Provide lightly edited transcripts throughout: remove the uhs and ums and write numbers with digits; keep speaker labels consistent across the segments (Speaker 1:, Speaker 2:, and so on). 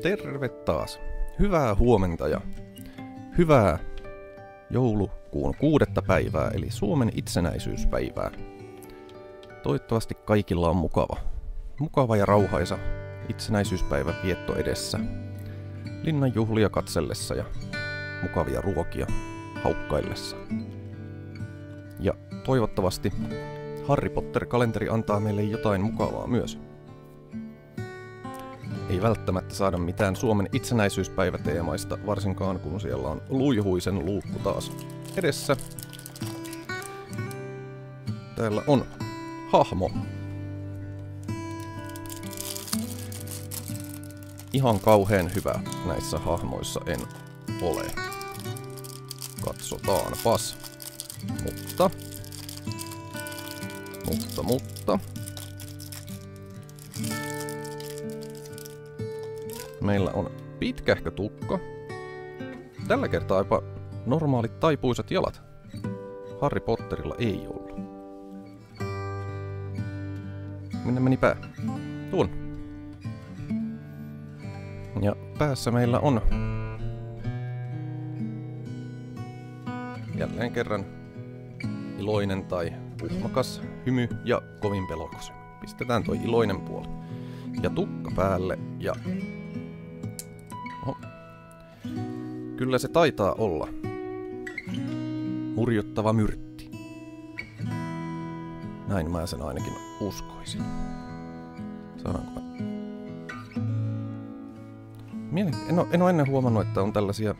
Speaker 1: Terve taas. Hyvää huomenta ja hyvää joulukuun 6. päivää, eli Suomen itsenäisyyspäivää. Toivottavasti kaikilla on mukava ja rauhaisa itsenäisyyspäivän vietto edessä. Linnan juhlia katsellessa ja mukavia ruokia haukkaillessa. Ja toivottavasti Harry Potter-kalenteri antaa meille jotain mukavaa myös. Ei välttämättä saada mitään Suomen itsenäisyyspäiväteemaista, varsinkaan kun siellä on Luihuisen luukku taas edessä. Täällä on hahmo. Ihan kauheen hyvä näissä hahmoissa en ole. Katsotaanpas. Mutta. Meillä on pitkähkö tukka. Tällä kertaa jopa normaalit taipuisat jalat. Harry Potterilla ei ollut. Minne meni pää? Tuon. Ja päässä meillä on jälleen kerran iloinen tai uhmakas hymy ja kovin pelokas. Pistetään toi iloinen puoli. Ja tukka päälle ja... Oho. Kyllä se taitaa olla murjottava myrtti. Näin mä sen ainakin uskoisin. Saadaanko mä... En oo ennen huomannut, että on tällaisia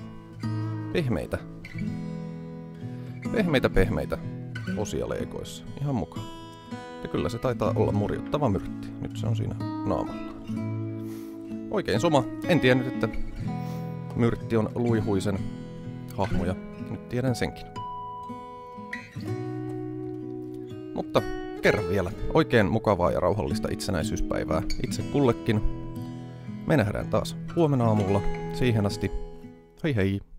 Speaker 1: pehmeitä osia leikoissa. Ihan mukaan. Ja kyllä se taitaa olla murjottava myrtti. Nyt se on siinä naamallaan. Oikein soma. En tiennyt, että myrtti on Luihuisen hahmoja. Nyt tiedän senkin. Mutta kerran vielä. Oikein mukavaa ja rauhallista itsenäisyyspäivää itse kullekin. Me nähdään taas huomenna aamulla. Siihen asti. Hei hei!